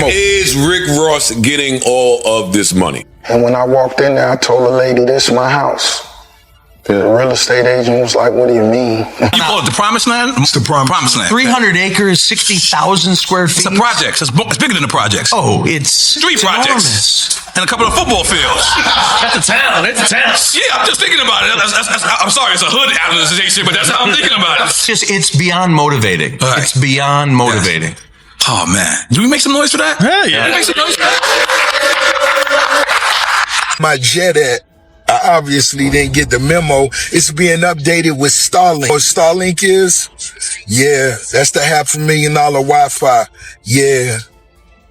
is Rick Ross getting all of this money? And when I walked in there, I told the lady, this is my house. The real estate agent was like, what do you mean? You call it the Promised Land? It's the Promised Land. 300 acres, 60,000 square feet. It's a project. It's bigger than the projects. Oh, it's street projects. Enormous. And a couple of football fields. That's a town. It's a town. Yeah, I'm just thinking about it. I'm sorry, it's a hood analyzation, but that's how I'm thinking about it. It's beyond motivating. Right. It's beyond motivating. Yes. Oh, man. Do we make some noise for that? Hell yeah. Make some noise for that? My jet I obviously didn't get the memo. It's being updated with Starlink. What Starlink is? Yeah, that's the $500,000 Wi-Fi. Yeah,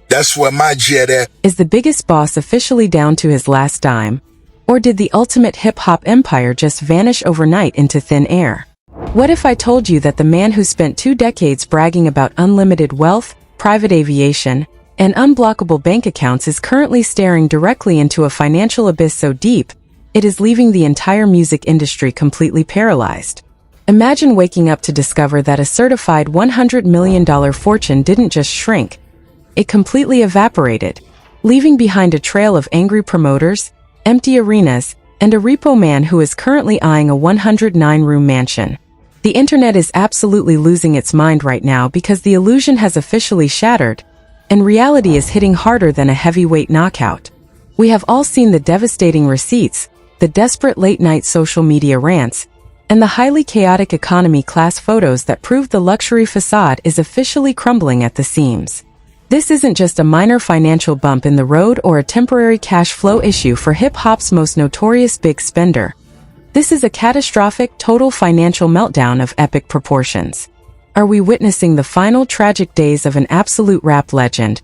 that's where my jet at. Is the biggest boss officially down to his last dime? Or did the ultimate hip-hop empire just vanish overnight into thin air? What if I told you that the man who spent 2 decades bragging about unlimited wealth, private aviation, and unblockable bank accounts is currently staring directly into a financial abyss so deep, it is leaving the entire music industry completely paralyzed? Imagine waking up to discover that a certified $100 million fortune didn't just shrink. It completely evaporated, leaving behind a trail of angry promoters, empty arenas, and a repo man who is currently eyeing a 109-room mansion. The internet is absolutely losing its mind right now because the illusion has officially shattered, and reality is hitting harder than a heavyweight knockout. We have all seen the devastating receipts, the desperate late-night social media rants, and the highly chaotic economy class photos that prove the luxury facade is officially crumbling at the seams. This isn't just a minor financial bump in the road or a temporary cash flow issue for hip-hop's most notorious big spender. This is a catastrophic, total financial meltdown of epic proportions. Are we witnessing the final tragic days of an absolute rap legend?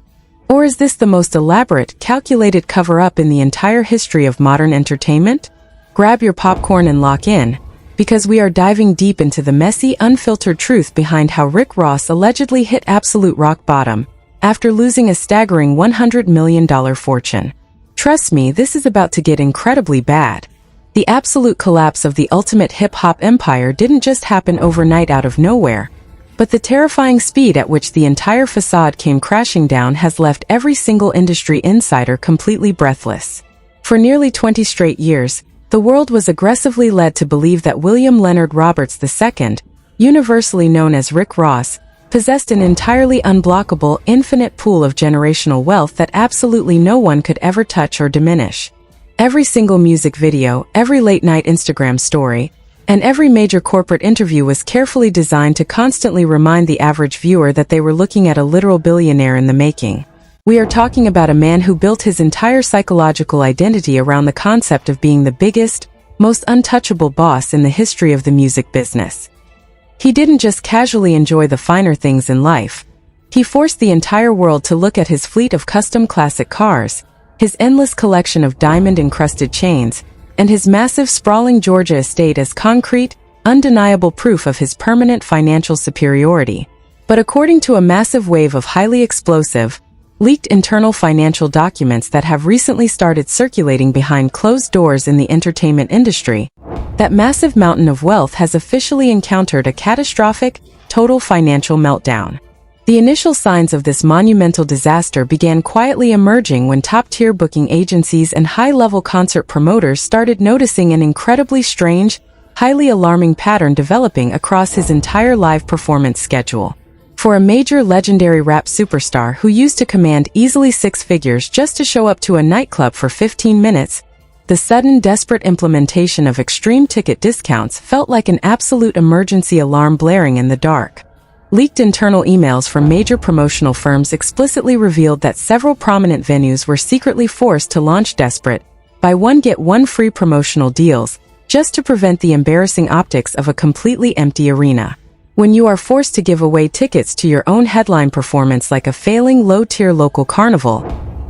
Or is this the most elaborate, calculated cover-up in the entire history of modern entertainment? Grab your popcorn and lock in, because we are diving deep into the messy, unfiltered truth behind how Rick Ross allegedly hit absolute rock bottom after losing a staggering $100 million fortune. Trust me, this is about to get incredibly bad. The absolute collapse of the ultimate hip-hop empire didn't just happen overnight out of nowhere, but the terrifying speed at which the entire facade came crashing down has left every single industry insider completely breathless. For nearly 20 straight years, the world was aggressively led to believe that William Leonard Roberts II, universally known as Rick Ross, possessed an entirely unblockable, infinite pool of generational wealth that absolutely no one could ever touch or diminish. Every single music video, every late-night Instagram story, and every major corporate interview was carefully designed to constantly remind the average viewer that they were looking at a literal billionaire in the making. We are talking about a man who built his entire psychological identity around the concept of being the biggest, most untouchable boss in the history of the music business. He didn't just casually enjoy the finer things in life. He forced the entire world to look at his fleet of custom classic cars, his endless collection of diamond-encrusted chains, and his massive sprawling Georgia estate as concrete, undeniable proof of his permanent financial superiority. But according to a massive wave of highly explosive, leaked internal financial documents that have recently started circulating behind closed doors in the entertainment industry, that massive mountain of wealth has officially encountered a catastrophic, total financial meltdown. The initial signs of this monumental disaster began quietly emerging when top-tier booking agencies and high-level concert promoters started noticing an incredibly strange, highly alarming pattern developing across his entire live performance schedule. For a major legendary rap superstar who used to command easily 6 figures just to show up to a nightclub for 15 minutes, the sudden, desperate implementation of extreme ticket discounts felt like an absolute emergency alarm blaring in the dark. Leaked internal emails from major promotional firms explicitly revealed that several prominent venues were secretly forced to launch desperate, buy one get one free promotional deals, just to prevent the embarrassing optics of a completely empty arena. When you are forced to give away tickets to your own headline performance like a failing low-tier local carnival,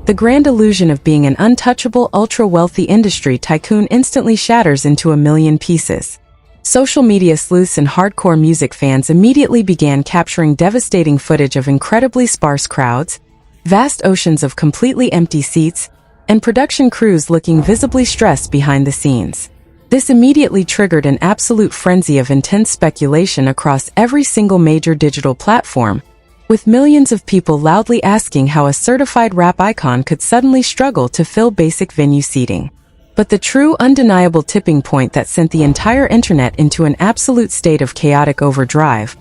the grand illusion of being an untouchable, ultra-wealthy industry tycoon instantly shatters into a million pieces. Social media sleuths and hardcore music fans immediately began capturing devastating footage of incredibly sparse crowds, vast oceans of completely empty seats, and production crews looking visibly stressed behind the scenes. This immediately triggered an absolute frenzy of intense speculation across every single major digital platform, with millions of people loudly asking how a certified rap icon could suddenly struggle to fill basic venue seating. But the true, undeniable tipping point that sent the entire internet into an absolute state of chaotic overdrive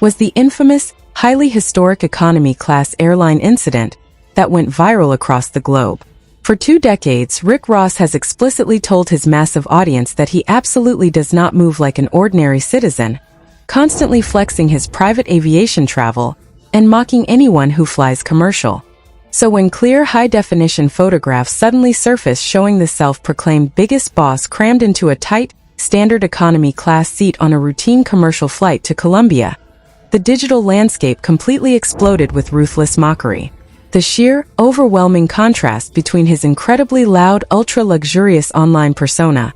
was the infamous, highly historic economy class airline incident that went viral across the globe. For 2 decades, Rick Ross has explicitly told his massive audience that he absolutely does not move like an ordinary citizen, constantly flexing his private aviation travel and mocking anyone who flies commercial. So when clear high-definition photographs suddenly surface showing the self-proclaimed biggest boss crammed into a tight, standard economy class seat on a routine commercial flight to Colombia, the digital landscape completely exploded with ruthless mockery. The sheer, overwhelming contrast between his incredibly loud, ultra-luxurious online persona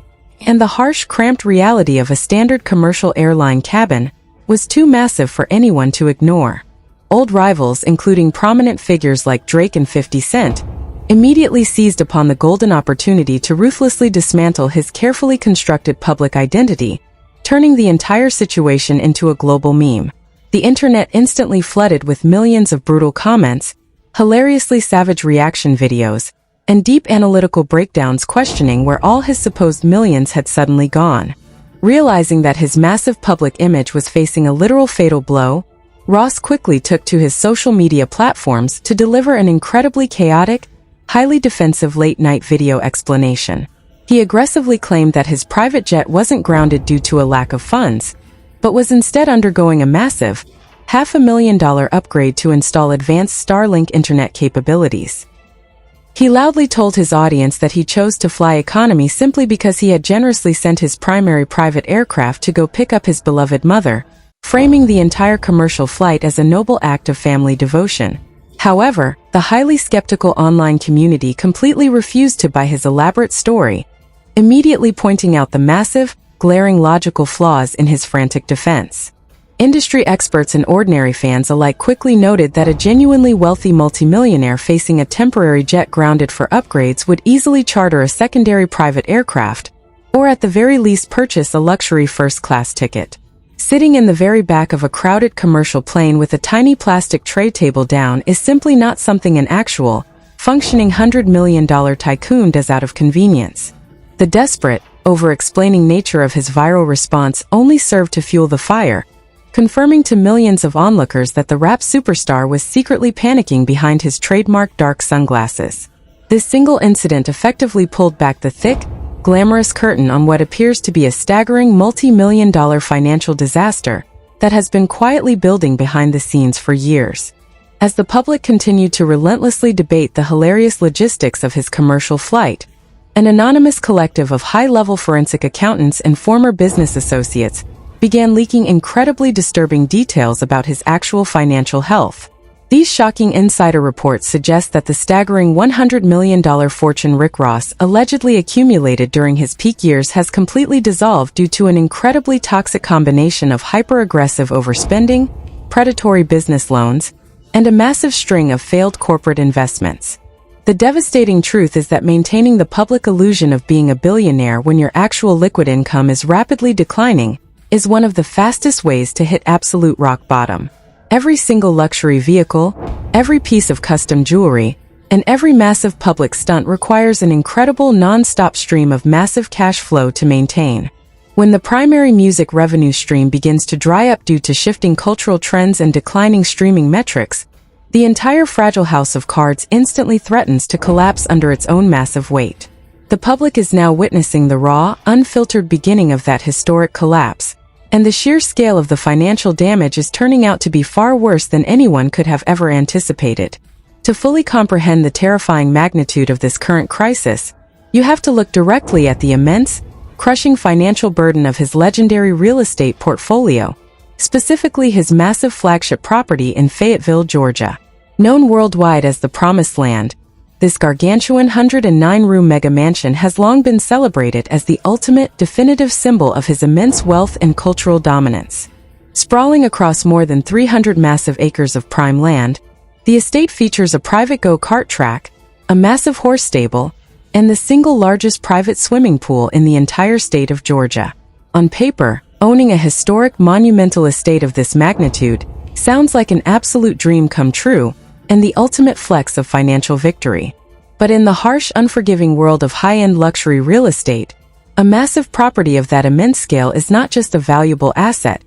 and the harsh, cramped reality of a standard commercial airline cabin was too massive for anyone to ignore. Old rivals, including prominent figures like Drake and 50 Cent, immediately seized upon the golden opportunity to ruthlessly dismantle his carefully constructed public identity, turning the entire situation into a global meme. The internet instantly flooded with millions of brutal comments, hilariously savage reaction videos, and deep analytical breakdowns questioning where all his supposed millions had suddenly gone. Realizing that his massive public image was facing a literal fatal blow, Ross quickly took to his social media platforms to deliver an incredibly chaotic, highly defensive late-night video explanation. He aggressively claimed that his private jet wasn't grounded due to a lack of funds, but was instead undergoing a massive, $500,000 upgrade to install advanced Starlink internet capabilities. He loudly told his audience that he chose to fly economy simply because he had generously sent his primary private aircraft to go pick up his beloved mother, framing the entire commercial flight as a noble act of family devotion. However, the highly skeptical online community completely refused to buy his elaborate story, immediately pointing out the massive, glaring logical flaws in his frantic defense. Industry experts and ordinary fans alike quickly noted that a genuinely wealthy multimillionaire facing a temporary jet grounded for upgrades would easily charter a secondary private aircraft, or at the very least purchase a luxury first-class ticket. Sitting in the very back of a crowded commercial plane with a tiny plastic tray table down is simply not something an actual, functioning $100 million tycoon does out of convenience. The desperate, over-explaining nature of his viral response only served to fuel the fire, confirming to millions of onlookers that the rap superstar was secretly panicking behind his trademark dark sunglasses. This single incident effectively pulled back the thick, glamorous curtain on what appears to be a staggering multi-million-dollar financial disaster that has been quietly building behind the scenes for years. As the public continued to relentlessly debate the hilarious logistics of his commercial flight, an anonymous collective of high-level forensic accountants and former business associates began leaking incredibly disturbing details about his actual financial health. These shocking insider reports suggest that the staggering $100 million fortune Rick Ross allegedly accumulated during his peak years has completely dissolved due to an incredibly toxic combination of hyper-aggressive overspending, predatory business loans, and a massive string of failed corporate investments. The devastating truth is that maintaining the public illusion of being a billionaire when your actual liquid income is rapidly declining is one of the fastest ways to hit absolute rock bottom. Every single luxury vehicle, every piece of custom jewelry, and every massive public stunt requires an incredible non-stop stream of massive cash flow to maintain. When the primary music revenue stream begins to dry up due to shifting cultural trends and declining streaming metrics, the entire fragile house of cards instantly threatens to collapse under its own massive weight. The public is now witnessing the raw, unfiltered beginning of that historic collapse, and the sheer scale of the financial damage is turning out to be far worse than anyone could have ever anticipated. To fully comprehend the terrifying magnitude of this current crisis, you have to look directly at the immense, crushing financial burden of his legendary real estate portfolio, specifically his massive flagship property in Fayetteville, Georgia. Known worldwide as the Promised Land, this gargantuan 109-room mega mansion has long been celebrated as the ultimate, definitive symbol of his immense wealth and cultural dominance. Sprawling across more than 300 massive acres of prime land, the estate features a private go-kart track, a massive horse stable, and the single largest private swimming pool in the entire state of Georgia. On paper, owning a historic, monumental estate of this magnitude Sounds like an absolute dream come true, and the ultimate flex of financial victory. But in the harsh, unforgiving world of high-end luxury real estate, a massive property of that immense scale is not just a valuable asset.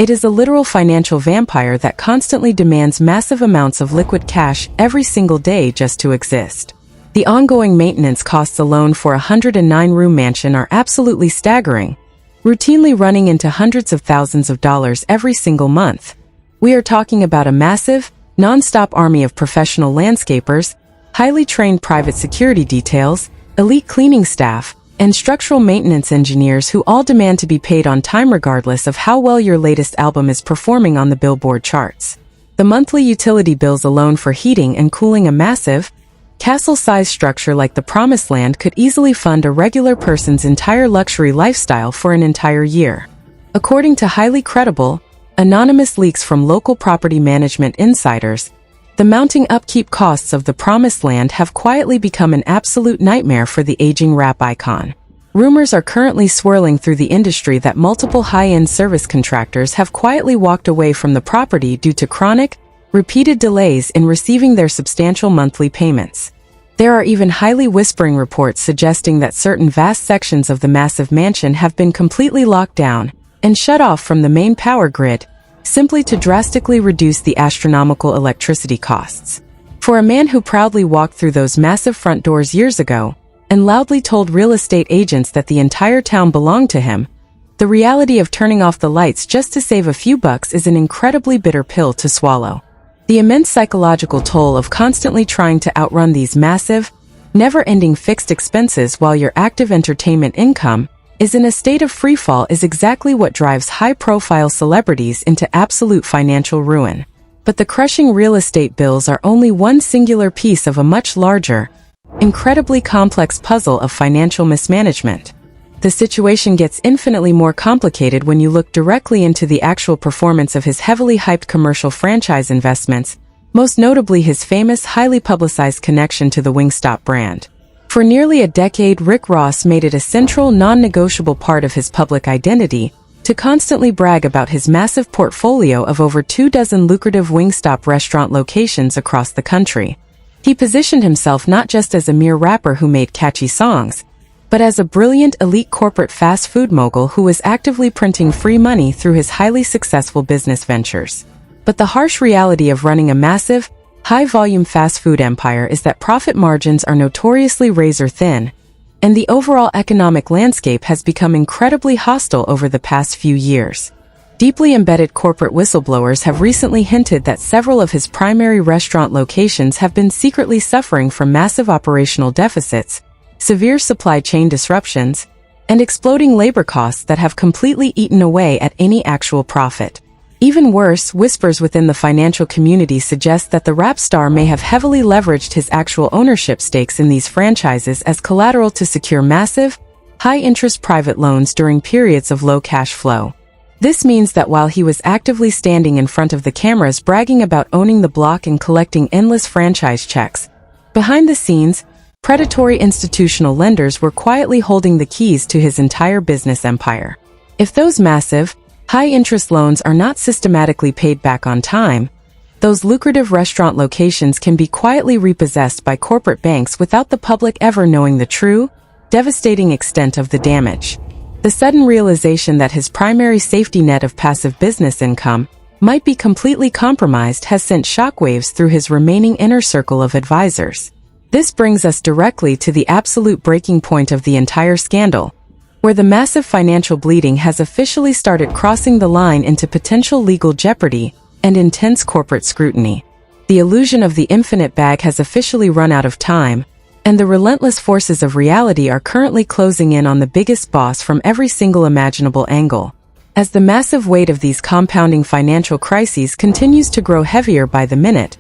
It is a literal financial vampire that constantly demands massive amounts of liquid cash every single day just to exist. The ongoing maintenance costs alone for a 109-room mansion are absolutely staggering, routinely running into hundreds of thousands of dollars every single month. We are talking about a massive, non-stop army of professional landscapers, highly trained private security details, elite cleaning staff, and structural maintenance engineers who all demand to be paid on time regardless of how well your latest album is performing on the Billboard charts. The monthly utility bills alone for heating and cooling a massive, castle-sized structure like the Promised Land could easily fund a regular person's entire luxury lifestyle for an entire year. According to highly credible, anonymous leaks from local property management insiders, the mounting upkeep costs of the Promised Land have quietly become an absolute nightmare for the aging rap icon. Rumors are currently swirling through the industry that multiple high-end service contractors have quietly walked away from the property due to chronic, repeated delays in receiving their substantial monthly payments. There are even highly whispering reports suggesting that certain vast sections of the massive mansion have been completely locked down and shut off from the main power grid, simply to drastically reduce the astronomical electricity costs. For a man who proudly walked through those massive front doors years ago and loudly told real estate agents that the entire town belonged to him, the reality of turning off the lights just to save a few bucks is an incredibly bitter pill to swallow. The immense psychological toll of constantly trying to outrun these massive, never-ending fixed expenses while your active entertainment income is in a state of freefall is exactly what drives high-profile celebrities into absolute financial ruin. But the crushing real estate bills are only one singular piece of a much larger, incredibly complex puzzle of financial mismanagement. The situation gets infinitely more complicated when you look directly into the actual performance of his heavily hyped commercial franchise investments, most notably his famous, highly publicized connection to the Wingstop brand. For nearly a decade, Rick Ross made it a central, non-negotiable part of his public identity to constantly brag about his massive portfolio of over 24 lucrative Wingstop restaurant locations across the country. He positioned himself not just as a mere rapper who made catchy songs, but as a brilliant elite corporate fast food mogul who was actively printing free money through his highly successful business ventures. But the harsh reality of running a massive, high-volume fast food empire is that profit margins are notoriously razor-thin, and the overall economic landscape has become incredibly hostile over the past few years. Deeply embedded corporate whistleblowers have recently hinted that several of his primary restaurant locations have been secretly suffering from massive operational deficits, severe supply chain disruptions, and exploding labor costs that have completely eaten away at any actual profit. Even worse, whispers within the financial community suggest that the rap star may have heavily leveraged his actual ownership stakes in these franchises as collateral to secure massive, high-interest private loans during periods of low cash flow. This means that while he was actively standing in front of the cameras bragging about owning the block and collecting endless franchise checks, behind the scenes, predatory institutional lenders were quietly holding the keys to his entire business empire. If those massive, high-interest loans are not systematically paid back on time, those lucrative restaurant locations can be quietly repossessed by corporate banks without the public ever knowing the true, devastating extent of the damage. The sudden realization that his primary safety net of passive business income might be completely compromised has sent shockwaves through his remaining inner circle of advisors. This brings us directly to the absolute breaking point of the entire scandal, where the massive financial bleeding has officially started crossing the line into potential legal jeopardy and intense corporate scrutiny. The illusion of the infinite bag has officially run out of time, and the relentless forces of reality are currently closing in on the biggest boss from every single imaginable angle. As the massive weight of these compounding financial crises continues to grow heavier by the minute,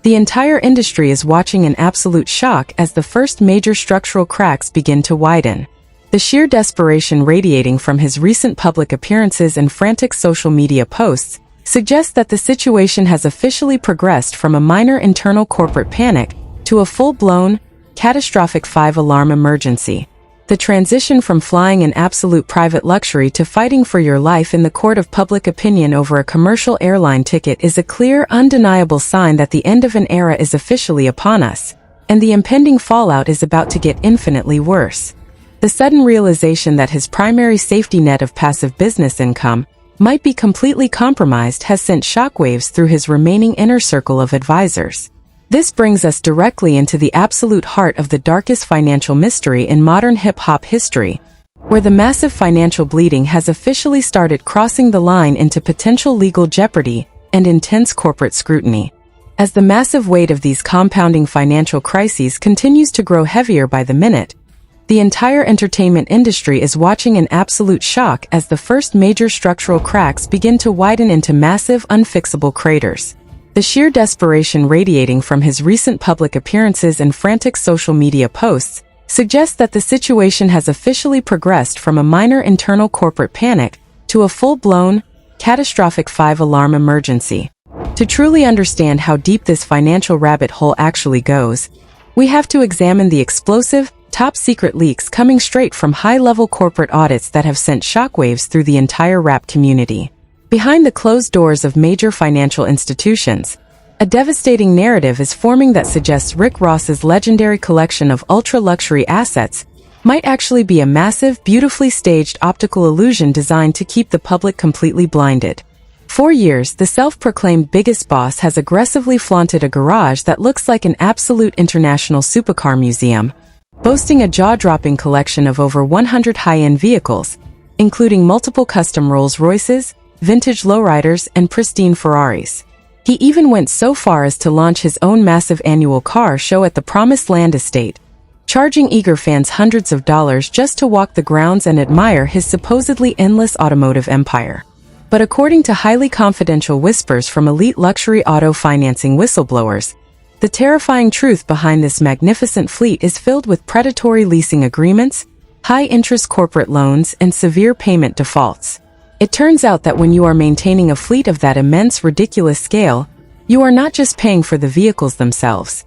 the entire industry is watching in absolute shock as the first major structural cracks begin to widen. The sheer desperation radiating from his recent public appearances and frantic social media posts suggests that the situation has officially progressed from a minor internal corporate panic to a full-blown, catastrophic 5-alarm emergency. The The transition from flying in absolute private luxury to fighting for your life in the court of public opinion over a commercial airline ticket is a clear, undeniable sign that the end of an era is officially upon us, and the impending fallout is about to get infinitely worse. The sudden realization that his primary safety net of passive business income might be completely compromised has sent shockwaves through his remaining inner circle of advisors. This brings us directly into the absolute heart of the darkest financial mystery in modern hip-hop history, where the massive financial bleeding has officially started crossing the line into potential legal jeopardy and intense corporate scrutiny. As the massive weight of these compounding financial crises continues to grow heavier by the minute, the entire entertainment industry is watching in absolute shock as the first major structural cracks begin to widen into massive, unfixable craters. The sheer desperation radiating from his recent public appearances and frantic social media posts suggests that the situation has officially progressed from a minor internal corporate panic to a full-blown, catastrophic 5-alarm emergency. To truly understand how deep this financial rabbit hole actually goes, we have to examine the explosive, top-secret leaks coming straight from high-level corporate audits that have sent shockwaves through the entire rap community. Behind the closed doors of major financial institutions, a devastating narrative is forming that suggests Rick Ross's legendary collection of ultra-luxury assets might actually be a massive, beautifully staged optical illusion designed to keep the public completely blinded. For years, the self-proclaimed biggest boss has aggressively flaunted a garage that looks like an absolute international supercar museum, boasting a jaw-dropping collection of over 100 high-end vehicles, including multiple custom Rolls-Royces, vintage lowriders, and pristine Ferraris. He even went so far as to launch his own massive annual car show at the Promised Land estate, charging eager fans hundreds of dollars just to walk the grounds and admire his supposedly endless automotive empire. But according to highly confidential whispers from elite luxury auto financing whistleblowers, the terrifying truth behind this magnificent fleet is filled with predatory leasing agreements, high-interest corporate loans, and severe payment defaults. It turns out that when you are maintaining a fleet of that immense, ridiculous scale, you are not just paying for the vehicles themselves.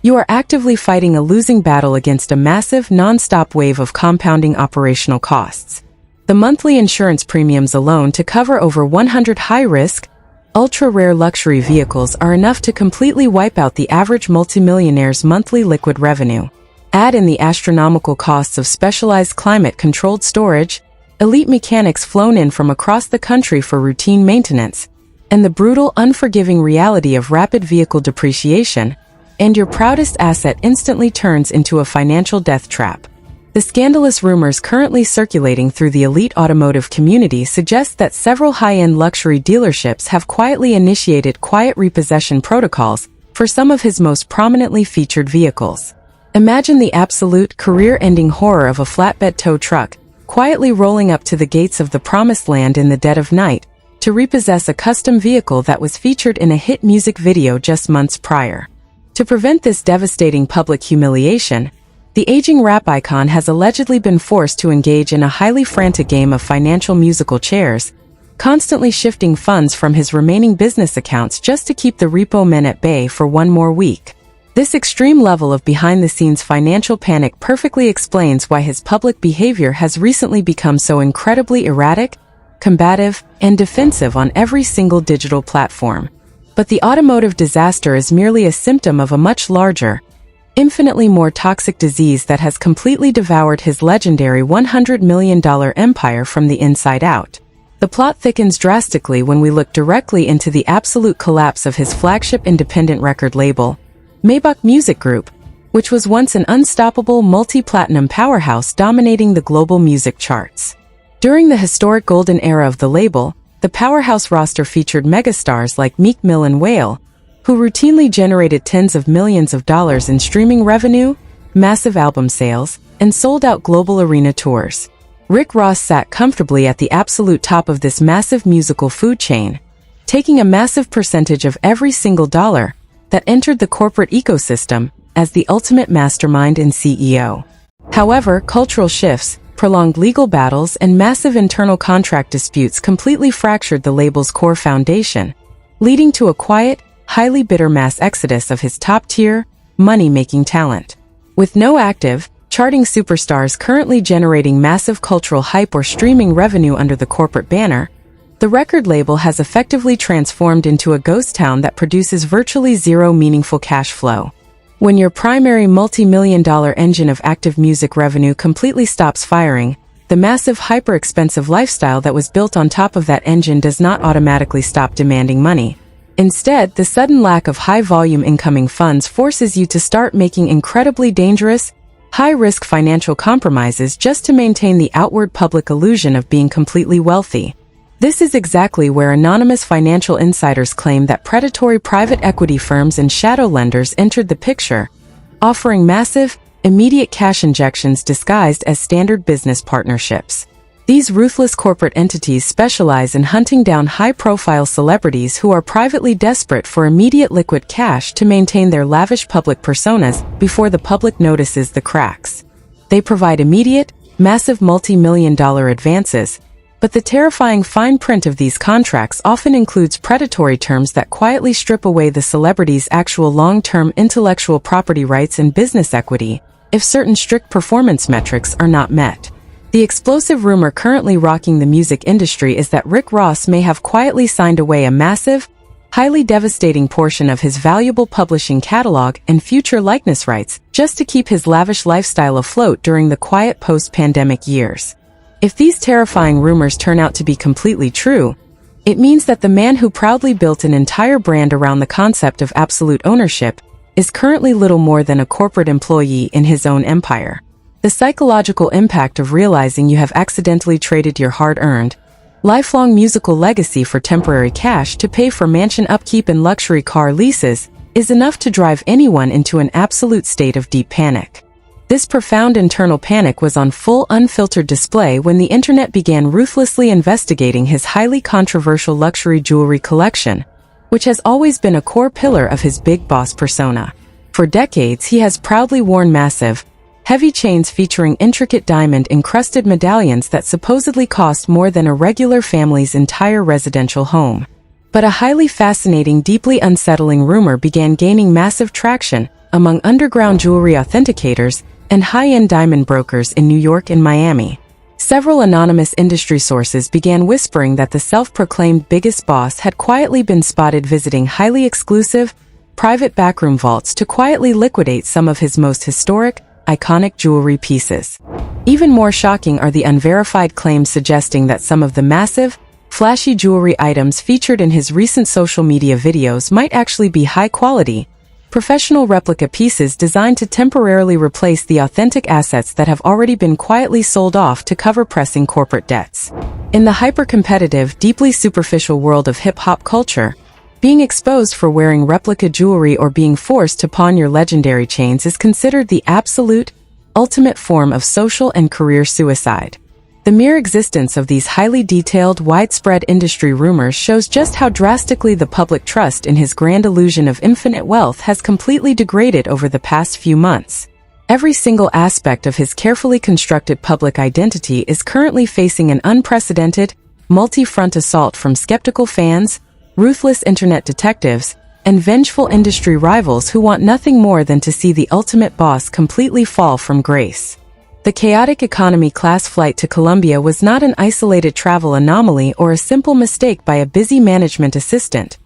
You are actively fighting a losing battle against a massive, non-stop wave of compounding operational costs. The monthly insurance premiums alone to cover over 100 high-risk, ultra-rare luxury vehicles are enough to completely wipe out the average multimillionaire's monthly liquid revenue. Add in the astronomical costs of specialized climate-controlled storage, elite mechanics flown in from across the country for routine maintenance, and the brutal, unforgiving reality of rapid vehicle depreciation, and your proudest asset instantly turns into a financial death trap. The scandalous rumors currently circulating through the elite automotive community suggest that several high-end luxury dealerships have quietly initiated quiet repossession protocols for some of his most prominently featured vehicles. Imagine the absolute, career-ending horror of a flatbed tow truck quietly rolling up to the gates of the Promised Land in the dead of night to repossess a custom vehicle that was featured in a hit music video just months prior. To prevent this devastating public humiliation, the aging rap icon has allegedly been forced to engage in a highly frantic game of financial musical chairs, constantly shifting funds from his remaining business accounts just to keep the repo men at bay for one more week. This extreme level of behind-the-scenes financial panic perfectly explains why his public behavior has recently become so incredibly erratic, combative, and defensive on every single digital platform. But the automotive disaster is merely a symptom of a much larger, infinitely more toxic disease that has completely devoured his legendary $100 million empire from the inside out. The plot thickens drastically when we look directly into the absolute collapse of his flagship independent record label, Maybach Music Group, which was once an unstoppable multi-platinum powerhouse dominating the global music charts. During the historic golden era of the label, the powerhouse roster featured megastars like Meek Mill and Whale, who routinely generated tens of millions of dollars in streaming revenue, massive album sales, and sold-out global arena tours. Rick Ross sat comfortably at the absolute top of this massive musical food chain, taking a massive percentage of every single dollar that entered the corporate ecosystem as the ultimate mastermind and CEO. However, cultural shifts, prolonged legal battles, and massive internal contract disputes completely fractured the label's core foundation, leading to a quiet, highly bitter mass exodus of his top-tier, money-making talent. With no active, charting superstars currently generating massive cultural hype or streaming revenue under the corporate banner, the record label has effectively transformed into a ghost town that produces virtually zero meaningful cash flow. When your primary multi-million-dollar engine of active music revenue completely stops firing, the massive hyper-expensive lifestyle that was built on top of that engine does not automatically stop demanding money. Instead, the sudden lack of high-volume incoming funds forces you to start making incredibly dangerous, high-risk financial compromises just to maintain the outward public illusion of being completely wealthy. This is exactly where anonymous financial insiders claim that predatory private equity firms and shadow lenders entered the picture, offering massive, immediate cash injections disguised as standard business partnerships. These ruthless corporate entities specialize in hunting down high-profile celebrities who are privately desperate for immediate liquid cash to maintain their lavish public personas before the public notices the cracks. They provide immediate, massive multi-million-dollar advances, but the terrifying fine print of these contracts often includes predatory terms that quietly strip away the celebrity's actual long-term intellectual property rights and business equity if certain strict performance metrics are not met. The explosive rumor currently rocking the music industry is that Rick Ross may have quietly signed away a massive, highly devastating portion of his valuable publishing catalog and future likeness rights just to keep his lavish lifestyle afloat during the quiet post-pandemic years. If these terrifying rumors turn out to be completely true, it means that the man who proudly built an entire brand around the concept of absolute ownership is currently little more than a corporate employee in his own empire. The psychological impact of realizing you have accidentally traded your hard-earned, lifelong musical legacy for temporary cash to pay for mansion upkeep and luxury car leases is enough to drive anyone into an absolute state of deep panic. This profound internal panic was on full unfiltered display when the internet began ruthlessly investigating his highly controversial luxury jewelry collection, which has always been a core pillar of his big boss persona. For decades, he has proudly worn massive, heavy chains featuring intricate diamond-encrusted medallions that supposedly cost more than a regular family's entire residential home. But a highly fascinating, deeply unsettling rumor began gaining massive traction among underground jewelry authenticators and high-end diamond brokers in New York and Miami. Several anonymous industry sources began whispering that the self-proclaimed biggest boss had quietly been spotted visiting highly exclusive, private backroom vaults to quietly liquidate some of his most historic, iconic jewelry pieces. Even more shocking are the unverified claims suggesting that some of the massive, flashy jewelry items featured in his recent social media videos might actually be high-quality, professional replica pieces designed to temporarily replace the authentic assets that have already been quietly sold off to cover pressing corporate debts. In the hyper-competitive, deeply superficial world of hip-hop culture, being exposed for wearing replica jewelry or being forced to pawn your legendary chains is considered the absolute, ultimate form of social and career suicide. The mere existence of these highly detailed, widespread industry rumors shows just how drastically the public trust in his grand illusion of infinite wealth has completely degraded over the past few months. Every single aspect of his carefully constructed public identity is currently facing an unprecedented, multi-front assault from skeptical fans, ruthless internet detectives, and vengeful industry rivals who want nothing more than to see the ultimate boss completely fall from grace. The chaotic economy class flight to Colombia was not an isolated travel anomaly or a simple mistake by a busy management assistant.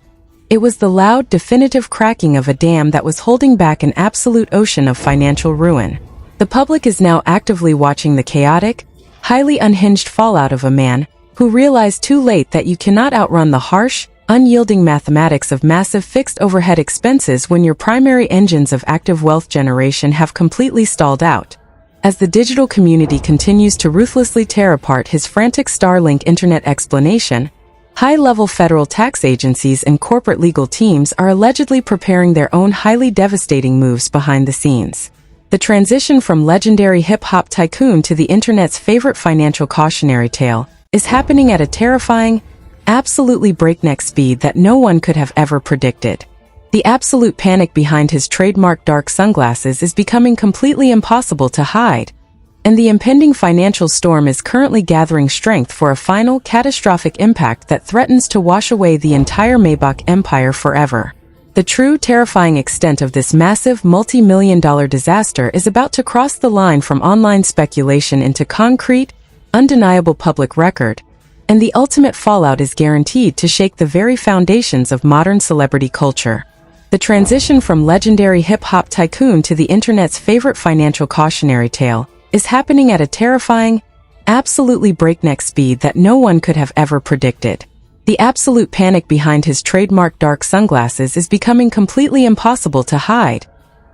It was the loud, definitive cracking of a dam that was holding back an absolute ocean of financial ruin. The public is now actively watching the chaotic, highly unhinged fallout of a man who realized too late that you cannot outrun the harsh, unyielding mathematics of massive fixed overhead expenses when your primary engines of active wealth generation have completely stalled out. As the digital community continues to ruthlessly tear apart his frantic Starlink internet explanation, high-level federal tax agencies and corporate legal teams are allegedly preparing their own highly devastating moves behind the scenes. The transition from legendary hip-hop tycoon to the internet's favorite financial cautionary tale is happening at a terrifying, absolutely breakneck speed that no one could have ever predicted. The absolute panic behind his trademark dark sunglasses is becoming completely impossible to hide, and the impending financial storm is currently gathering strength for a final, catastrophic impact that threatens to wash away the entire Maybach empire forever. The true terrifying extent of this massive multi-million-dollar disaster is about to cross the line from online speculation into concrete, undeniable public record, and the ultimate fallout is guaranteed to shake the very foundations of modern celebrity culture. The transition from legendary hip-hop tycoon to the internet's favorite financial cautionary tale is happening at a terrifying, absolutely breakneck speed that no one could have ever predicted. The absolute panic behind his trademark dark sunglasses is becoming completely impossible to hide,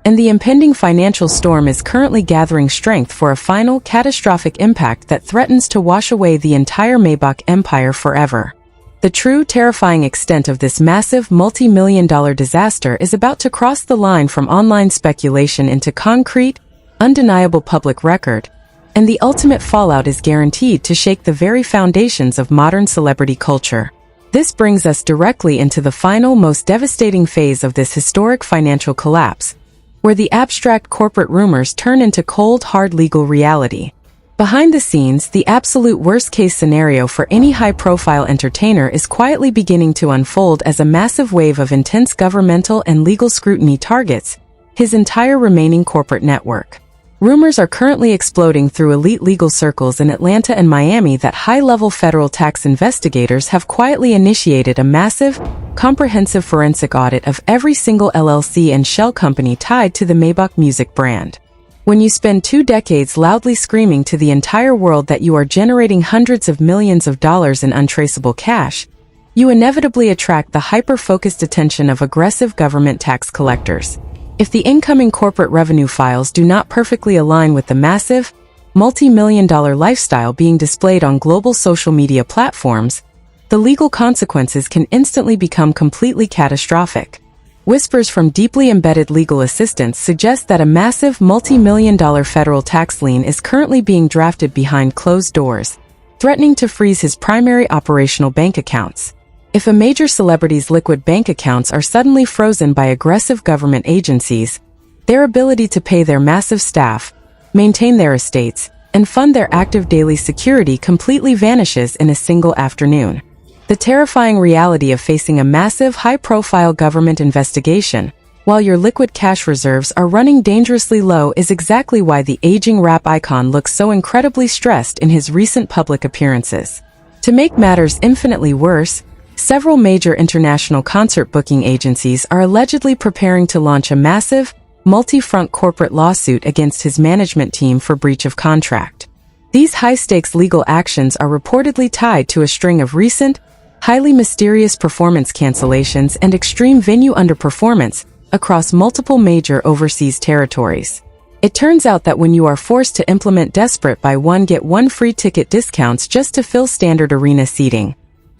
and the impending financial storm is currently gathering strength for a final catastrophic impact that threatens to wash away the entire Maybach empire forever. The true terrifying extent of this massive multi-million-dollar disaster is about to cross the line from online speculation into concrete, undeniable public record, and the ultimate fallout is guaranteed to shake the very foundations of modern celebrity culture. This brings us directly into the final, most devastating phase of this historic financial collapse, where the abstract corporate rumors turn into cold, hard legal reality. Behind the scenes, the absolute worst-case scenario for any high-profile entertainer is quietly beginning to unfold as a massive wave of intense governmental and legal scrutiny targets his entire remaining corporate network. Rumors are currently exploding through elite legal circles in Atlanta and Miami that high-level federal tax investigators have quietly initiated a massive, comprehensive forensic audit of every single LLC and shell company tied to the Maybach music brand. When you spend 2 decades loudly screaming to the entire world that you are generating hundreds of millions of dollars in untraceable cash, you inevitably attract the hyper-focused attention of aggressive government tax collectors. If the incoming corporate revenue files do not perfectly align with the massive, multi-million-dollar lifestyle being displayed on global social media platforms, the legal consequences can instantly become completely catastrophic. Whispers from deeply embedded legal assistants suggest that a massive multi-million-dollar federal tax lien is currently being drafted behind closed doors, threatening to freeze his primary operational bank accounts. If a major celebrity's liquid bank accounts are suddenly frozen by aggressive government agencies, their ability to pay their massive staff, maintain their estates, and fund their active daily security completely vanishes in a single afternoon. The terrifying reality of facing a massive, high-profile government investigation, while your liquid cash reserves are running dangerously low, is exactly why the aging rap icon looks so incredibly stressed in his recent public appearances. To make matters infinitely worse, several major international concert booking agencies are allegedly preparing to launch a massive, multi-front corporate lawsuit against his management team for breach of contract. These high-stakes legal actions are reportedly tied to a string of recent, highly mysterious performance cancellations and extreme venue underperformance across multiple major overseas territories. It turns out that when you are forced to implement desperate buy one get one free ticket discounts just to fill standard arena seating,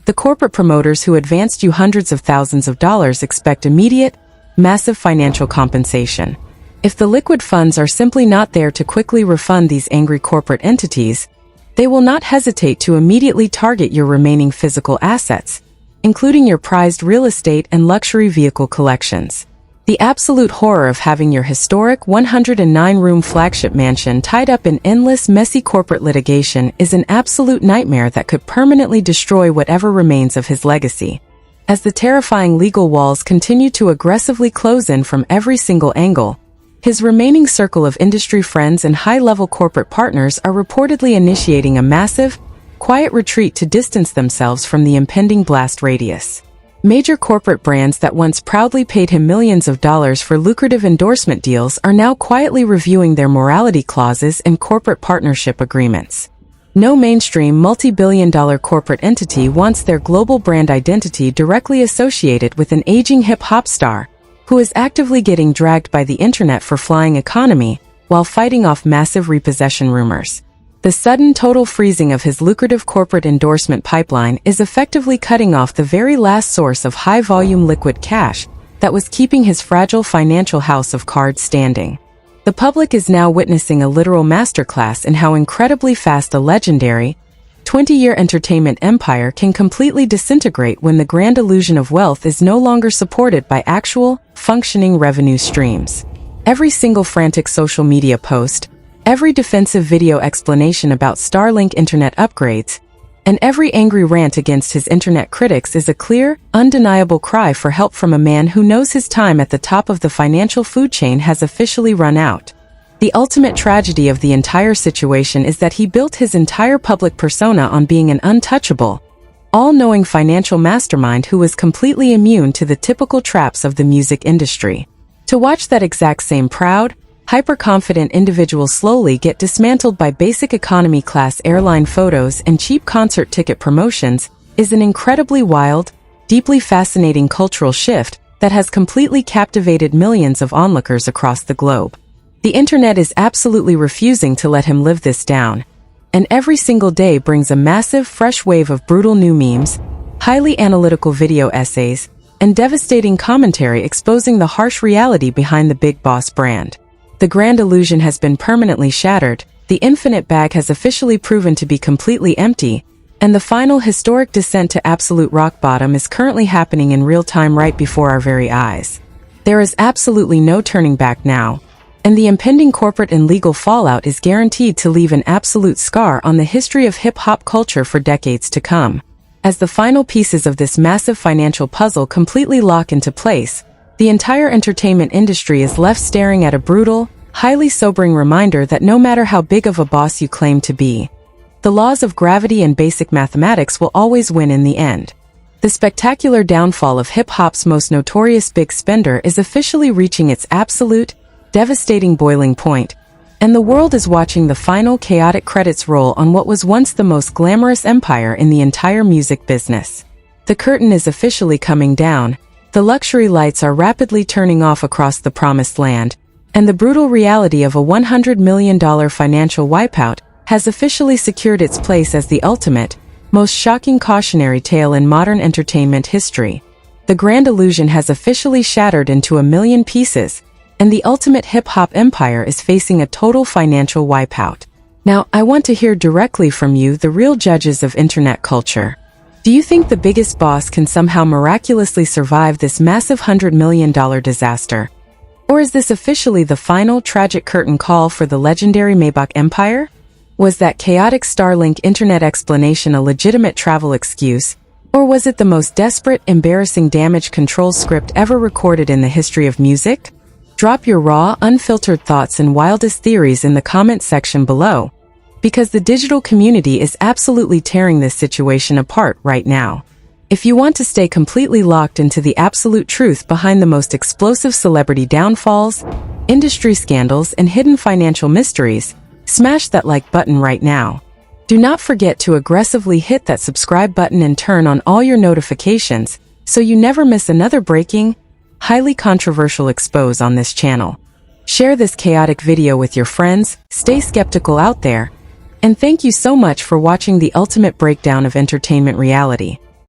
the corporate promoters who advanced you hundreds of thousands of dollars expect immediate, massive financial compensation. If the liquid funds are simply not there to quickly refund these angry corporate entities, they will not hesitate to immediately target your remaining physical assets, including your prized real estate and luxury vehicle collections. The absolute horror of having your historic 109-room flagship mansion tied up in endless, messy corporate litigation is an absolute nightmare that could permanently destroy whatever remains of his legacy. As the terrifying legal walls continue to aggressively close in from every single angle, his remaining circle of industry friends and high-level corporate partners are reportedly initiating a massive, quiet retreat to distance themselves from the impending blast radius. Major corporate brands that once proudly paid him millions of dollars for lucrative endorsement deals are now quietly reviewing their morality clauses and corporate partnership agreements. No mainstream multi-billion-dollar corporate entity wants their global brand identity directly associated with an aging hip-hop star who is actively getting dragged by the internet for flying economy while fighting off massive repossession rumors. The sudden total freezing of his lucrative corporate endorsement pipeline is effectively cutting off the very last source of high-volume liquid cash that was keeping his fragile financial house of cards standing. The public is now witnessing a literal masterclass in how incredibly fast a legendary, 20-year entertainment empire can completely disintegrate when the grand illusion of wealth is no longer supported by actual, functioning revenue streams. Every single frantic social media post, every defensive video explanation about Starlink internet upgrades, And every angry rant against his internet critics is a clear, undeniable cry for help from a man who knows his time at the top of the financial food chain has officially run out. The ultimate tragedy of the entire situation is that he built his entire public persona on being an untouchable, all-knowing financial mastermind who was completely immune to the typical traps of the music industry. To watch that exact same proud, hyper-confident individual slowly get dismantled by basic economy class airline photos and cheap concert ticket promotions is an incredibly wild, deeply fascinating cultural shift that has completely captivated millions of onlookers across the globe. The internet is absolutely refusing to let him live this down, and every single day brings a massive, fresh wave of brutal new memes, highly analytical video essays, and devastating commentary exposing the harsh reality behind the Big Boss brand. The grand illusion has been permanently shattered, the infinite bag has officially proven to be completely empty, and the final historic descent to absolute rock bottom is currently happening in real time right before our very eyes. There is absolutely no turning back now, and the impending corporate and legal fallout is guaranteed to leave an absolute scar on the history of hip-hop culture for decades to come. As the final pieces of this massive financial puzzle completely lock into place, the entire entertainment industry is left staring at a brutal, highly sobering reminder that no matter how big of a boss you claim to be, the laws of gravity and basic mathematics will always win in the end. The spectacular downfall of hip-hop's most notorious big spender is officially reaching its absolute, devastating boiling point, and the world is watching the final chaotic credits roll on what was once the most glamorous empire in the entire music business. The curtain is officially coming down, the luxury lights are rapidly turning off across the promised land, and the brutal reality of a $100 million financial wipeout has officially secured its place as the ultimate, most shocking cautionary tale in modern entertainment history. The grand illusion has officially shattered into a million pieces, and the ultimate hip-hop empire is facing a total financial wipeout. Now, I want to hear directly from you, the real judges of internet culture. Do you think the biggest boss can somehow miraculously survive this massive $100 million disaster? Or is this officially the final tragic curtain call for the legendary Maybach empire? Was that chaotic Starlink internet explanation a legitimate travel excuse? Or was it the most desperate, embarrassing damage control script ever recorded in the history of music? Drop your raw, unfiltered thoughts and wildest theories in the comment section below, because the digital community is absolutely tearing this situation apart right now. If you want to stay completely locked into the absolute truth behind the most explosive celebrity downfalls, industry scandals, and hidden financial mysteries, smash that like button right now. Do not forget to aggressively hit that subscribe button and turn on all your notifications so you never miss another breaking, highly controversial expose on this channel. Share this chaotic video with your friends, stay skeptical out there, and thank you so much for watching the ultimate breakdown of entertainment reality.